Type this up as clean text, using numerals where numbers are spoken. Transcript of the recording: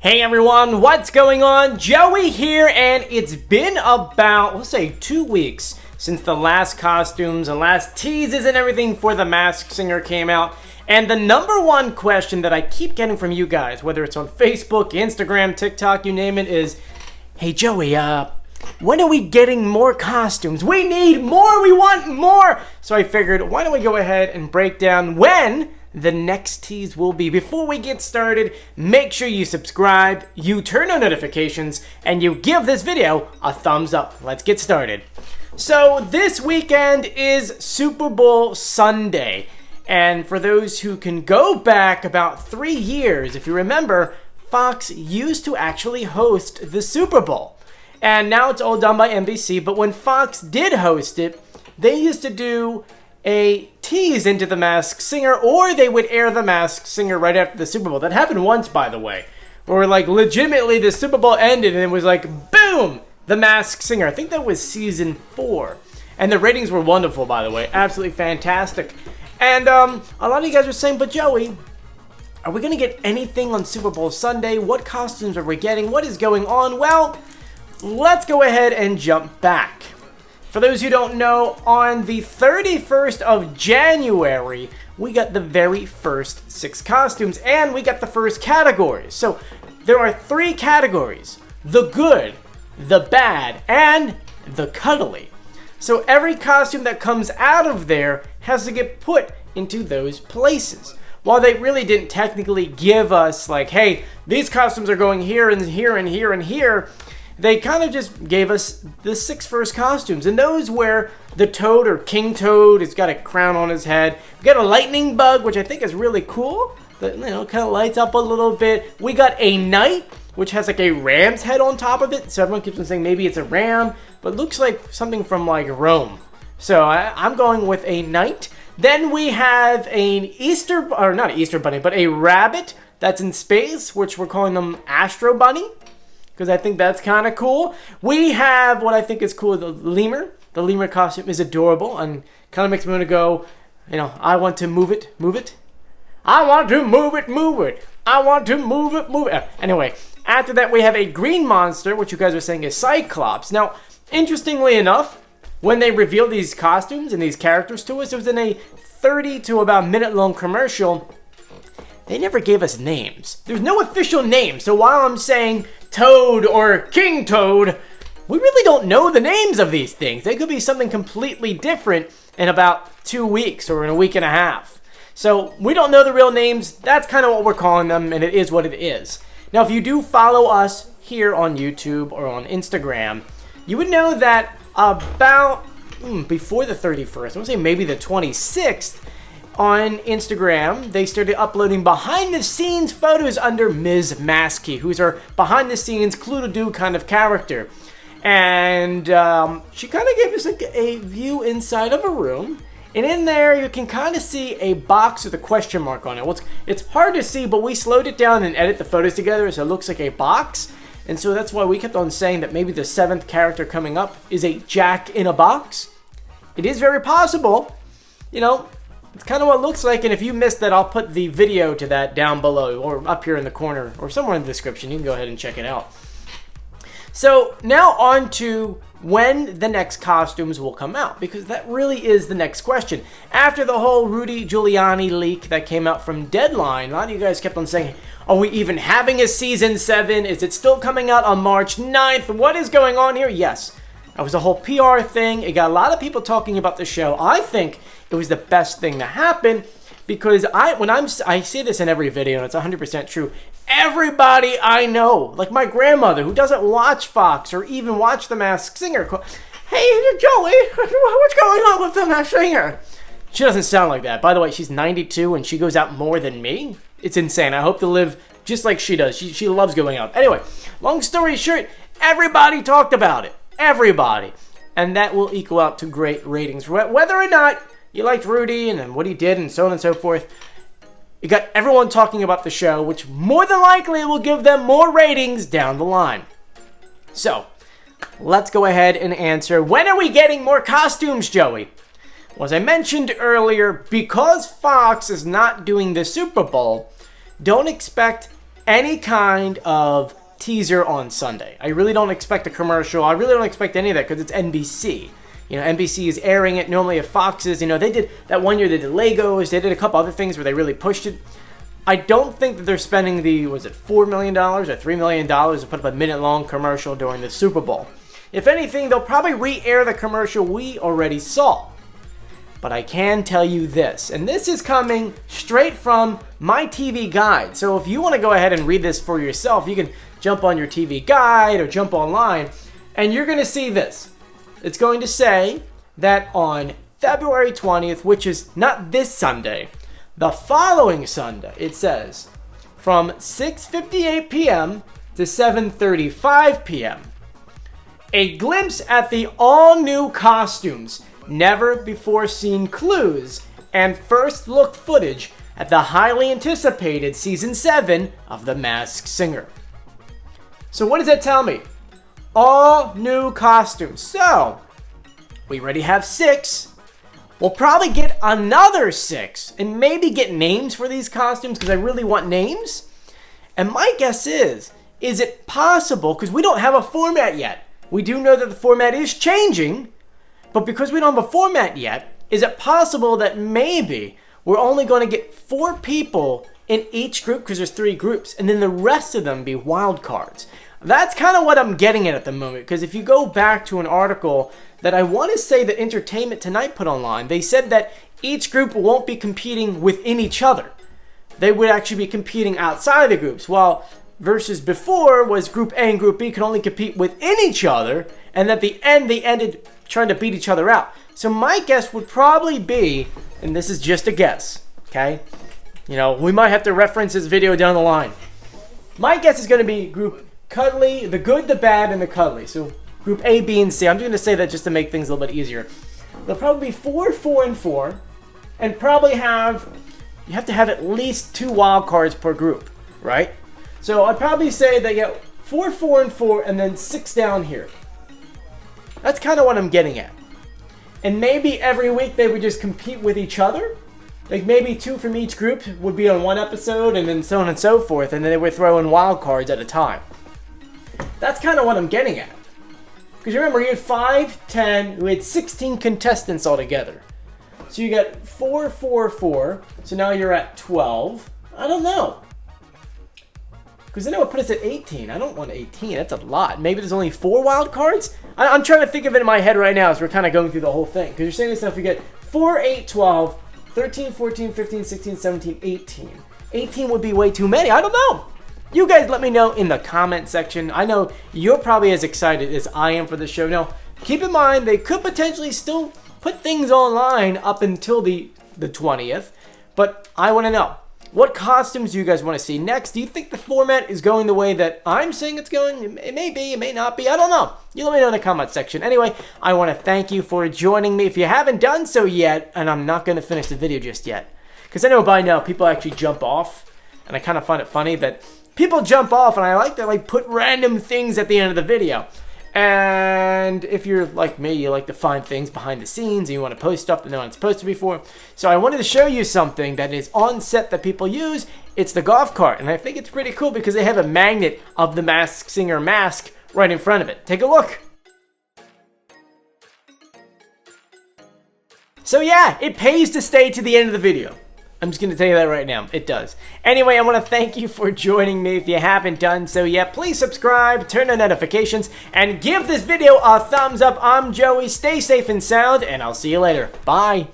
Hey everyone, what's going on? Joey here, and it's been about, let's say, 2 weeks since the last costumes and last teases and everything for The Masked Singer came out. And the number one question that I keep getting from you guys, whether it's on Facebook, Instagram, TikTok, you name it, is, hey Joey, when are we getting more costumes? We need more, we want more! So I figured, why don't we go ahead and break down when the next tease will be. Before we get started, make sure you subscribe, you turn on notifications, and you give this video a thumbs up. Let's get started. So this weekend is Super Bowl Sunday. And for those who can go back about 3 years, if you remember, Fox used to actually host the Super Bowl. And now it's all done by NBC, but when Fox did host it, they used to do a tease into The Masked Singer, or they would air The Masked Singer right after the Super Bowl. That happened once, by the way, where like legitimately the Super Bowl ended and it was like, boom, The Masked Singer. I think that was season 4. And the ratings were wonderful, by the way. Absolutely fantastic. And a lot of you guys are saying, but Joey, are we going to get anything on Super Bowl Sunday? What costumes are we getting? What is going on? Well, let's go ahead and jump back. For those who don't know, on the 31st of January, we got the very first 6 costumes, and we got the first categories. So there are 3 categories: the good, the bad, and the cuddly. So every costume that comes out of there has to get put into those places. While they really didn't technically give us like, hey, these costumes are going here and here and here and here, they kind of just gave us the 6 first costumes. And those where the Toad, or King Toad, has got a crown on his head. We got a lightning bug, which I think is really cool. That, kind of lights up a little bit. We got a knight, which has like a ram's head on top of it. So everyone keeps on saying maybe it's a ram, but looks like something from like Rome. So I'm going with a knight. Then we have an not Easter bunny, but a rabbit that's in space, which we're calling them Astro Bunny, because I think that's kind of cool. We have what I think is cool, the lemur. The lemur costume is adorable and kind of makes me want to go, I want to move it, move it. I want to move it, move it. I want to move it, move it. Anyway, after that we have a green monster, which you guys are saying is Cyclops. Now, interestingly enough, when they revealed these costumes and these characters to us, it was in a 30 to about minute-long commercial. They never gave us names. There's no official name, so while I'm saying Toad or King Toad, we really don't know the names of these things. They could be something completely different in about 2 weeks or in a week and a half. So we don't know the real names. That's kind of what we're calling them, and it is what it is. Now, if you do follow us here on YouTube or on Instagram, you would know that about before the 31st, I want to say maybe the 26th, on Instagram, they started uploading behind-the-scenes photos under Ms. Maskey, who's our behind-the-scenes clue-to-do kind of character. And she kind of gave us a view inside of a room. And in there, you can kind of see a box with a question mark on it. Well, it's hard to see, but we slowed it down and edited the photos together so it looks like a box. And so that's why we kept on saying that maybe the 7th character coming up is a Jack in a box. It is very possible. It's kind of what it looks like, and if you missed that, I'll put the video to that down below, or up here in the corner, or somewhere in the description. You can go ahead and check it out. So, now on to when the next costumes will come out, because that really is the next question. After the whole Rudy Giuliani leak that came out from Deadline, a lot of you guys kept on saying, are we even having a Season 7? Is it still coming out on March 9th? What is going on here? Yes. That was a whole PR thing. It got a lot of people talking about the show. I think it was the best thing to happen because I say this in every video, and it's 100% true. Everybody I know, like my grandmother who doesn't watch Fox or even watch The Masked Singer, hey, Joey, what's going on with The Masked Singer? She doesn't sound like that. By the way, she's 92 and she goes out more than me. It's insane. I hope to live just like she does. She loves going out. Anyway, long story short, everybody talked about it. Everybody. And that will equal out to great ratings. Whether or not you liked Rudy and what he did and so on and so forth, you got everyone talking about the show, which more than likely will give them more ratings down the line. So, let's go ahead and answer, when are we getting more costumes, Joey? Well, as I mentioned earlier, because Fox is not doing the Super Bowl, don't expect any kind of teaser on Sunday. I really don't expect a commercial. I really don't expect any of that because it's NBC. You know, NBC is airing it normally at Fox's. You know, they did that one year, they did Legos, they did a couple other things where they really pushed it. I don't think that they're spending the, was it $4 million or $3 million to put up a minute-long commercial during the Super Bowl. If anything, they'll probably re-air the commercial we already saw. But I can tell you this, and this is coming straight from my TV guide. So if you want to go ahead and read this for yourself, you can jump on your TV guide or jump online, and you're going to see this. It's going to say that on February 20th, which is not this Sunday, the following Sunday, it says, from 6:58 p.m. to 7:35 p.m., a glimpse at the all-new costumes, never-before-seen clues, and first-look footage at the highly anticipated Season 7 of The Masked Singer. So what does that tell me? All new costumes. So, we already have 6. We'll probably get another 6 and maybe get names for these costumes because I really want names. And my guess is it possible, because we don't have a format yet. We do know that the format is changing, but because we don't have a format yet, is it possible that maybe we're only going to get 4 people in each group because there's 3 groups, and then the rest of them be wild cards? That's kind of what I'm getting at the moment, because if you go back to an article that I want to say that Entertainment Tonight put online, they said that each group won't be competing within each other. They would actually be competing outside of the groups, while versus before was Group A and Group B could only compete within each other, and at the end they ended trying to beat each other out. So my guess would probably be, and this is just a guess, okay? You know, we might have to reference this video down the line. My guess is going to be Group Cuddly, the Good, the Bad, and the Cuddly. So Group A, B, and C. I'm just going to say that just to make things a little bit easier. There'll probably be 4, 4, and 4, and probably you have to have at least 2 wild cards per group, right? So I'd probably say that you get 4, 4, and 4, and then 6 down here. That's kind of what I'm getting at. And maybe every week they would just compete with each other. Like maybe 2 from each group would be on one episode, and then so on and so forth, and then they would throw in wild cards at a time. That's kind of what I'm getting at. Because remember, you had 5, 10, we had 16 contestants altogether. So you got 4, 4, 4, so now you're at 12. I don't know. Because then it would put us at 18. I don't want 18. That's a lot. Maybe there's only 4 wild cards? I'm trying to think of it in my head right now as we're kind of going through the whole thing. Because you're saying this stuff, we get 4, 8, 12, 13, 14, 15, 16, 17, 18. 18 would be way too many. I don't know. You guys let me know in the comment section. I know you're probably as excited as I am for the show. Now, keep in mind, they could potentially still put things online up until the 20th. But I want to know. What costumes do you guys want to see next? Do you think the format is going the way that I'm saying it's going? It may be, it may not be. I don't know. You let me know in the comment section. Anyway, I want to thank you for joining me. If you haven't done so yet, and I'm not going to finish the video just yet, because I know by now people actually jump off, and I kind of find it funny that people jump off, and I like to put random things at the end of the video. And if you're like me, you like to find things behind the scenes, and you want to post stuff that no one's posted before. So I wanted to show you something that is on set that people use. It's the golf cart, and I think it's pretty cool because they have a magnet of the Masked Singer mask right in front of it. Take a look. So yeah, it pays to stay to the end of the video. I'm just going to tell you that right now. It does. Anyway, I want to thank you for joining me. If you haven't done so yet, please subscribe, turn on notifications, and give this video a thumbs up. I'm Joey. Stay safe and sound, and I'll see you later. Bye.